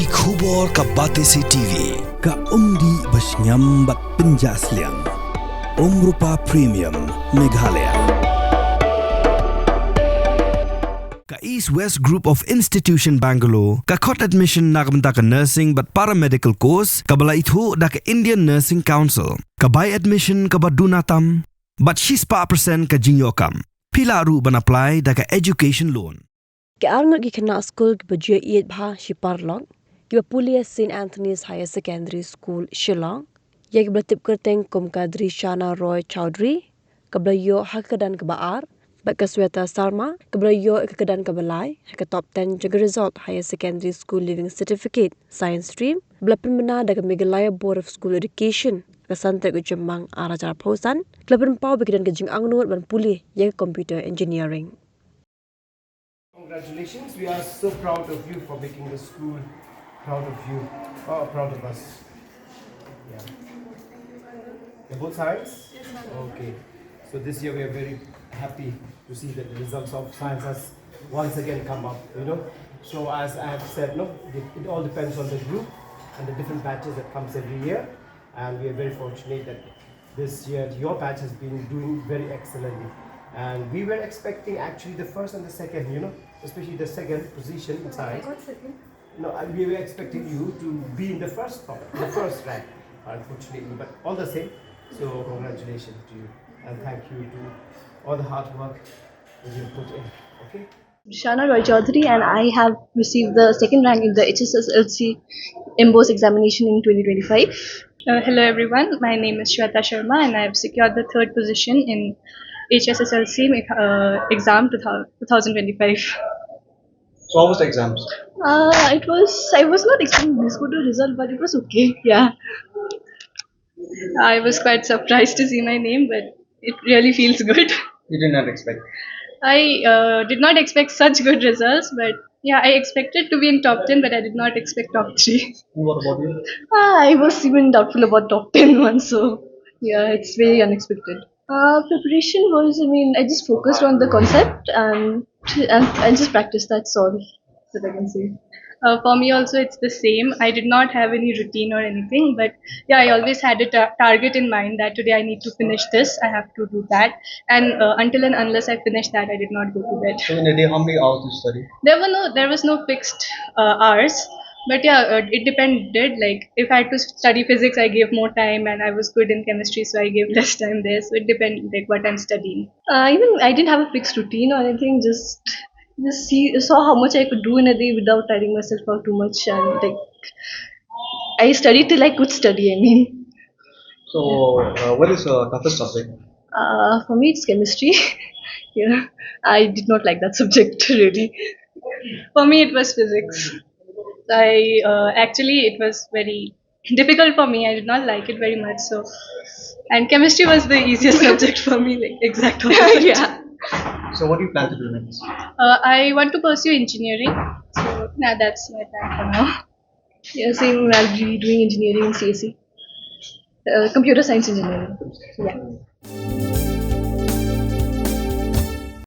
Ki khubor ka Batesi TV. Ka umdi basnyam bat penjaslian. Rupa Premium Meghalaya. Ka East West Group of Institution Bangalore. Ka khot admission nagamta ka nursing but paramedical course. Ka bala ithu da ka Indian Nursing Council. Ka buy admission ka badunatam. But she's pa percent ka jinyokam. Pila ru ban apply da ka education loan. Ngut gi kena school gi bajua iet bha shi Paralok gi Pule St Anthony's Higher Secondary School Shillong ye gi tip kerteng kum kadri Shana Roy Chowdhury kabla yo hakadan ke baar ba kasweta Salma kabla yo hakadan ke balai hak top 10 jag result Higher Secondary School Living Certificate Science Stream bla pemena daga Meghalaya Board of School Education kasantek ke Jembang arajar pausan klapen pau bikidan ke jing angnut ban Pule ye computer engineering. Congratulations, we are so proud of you for making the school proud of you, proud of us. Yeah. You're both science? Yes, okay. So this year we are very happy to see that the results of science has once again come up, So as I have said, it all depends on the group and the different batches that comes every year. And we are very fortunate that this year your batch has been doing very excellently. And we were expecting actually the first and the second, especially the second position in science. What second? No, we were expecting you to be in the first rank, unfortunately. But all the same, so congratulations to you. And thank you to all the hard work that you put in. Okay? Shana Roy Chowdhury, and I have received the second rank in the Hsslc MBOS examination in 2025. Hello everyone, my name is Shweta Sharma and I have secured the third position in Hsslc exam 2025. So how was the exams? I was not expecting this good a result, but it was okay. Yeah. I was quite surprised to see my name, but it really feels good. You did not expect. I did not expect such good results, but yeah, I expected to be in top 10, but I did not expect top 3. What about you? I was even doubtful about top 10 once, so yeah, it's very unexpected. Preparation was, I just focused on the concept and I just practiced, that's all that I can say. For me also it's the same. I did not have any routine or anything, but yeah, I always had a target in mind that today I need to finish this, I have to do that, and until and unless I finish that, I did not go to bed. So in a day, how many hours do you study? There was no fixed hours, but yeah, it depended. Like if I had to study physics, I gave more time, and I was good in chemistry, so I gave less time there. So it depended like what I'm studying. Even I didn't have a fixed routine or anything. Just saw how much I could do in a day without tiring myself out too much, and I studied till I could study. So what is the toughest subject? For me, it's chemistry. Yeah, I did not like that subject really. For me, it was physics. It was very difficult for me. I did not like it very much. So, and chemistry was the easiest subject for me, like exact opposite. Yeah. So what do you plan to do next? I want to pursue engineering. So yeah, that's my plan for now. Yeah, same. I'll be doing engineering in CSE, computer science engineering. Yeah.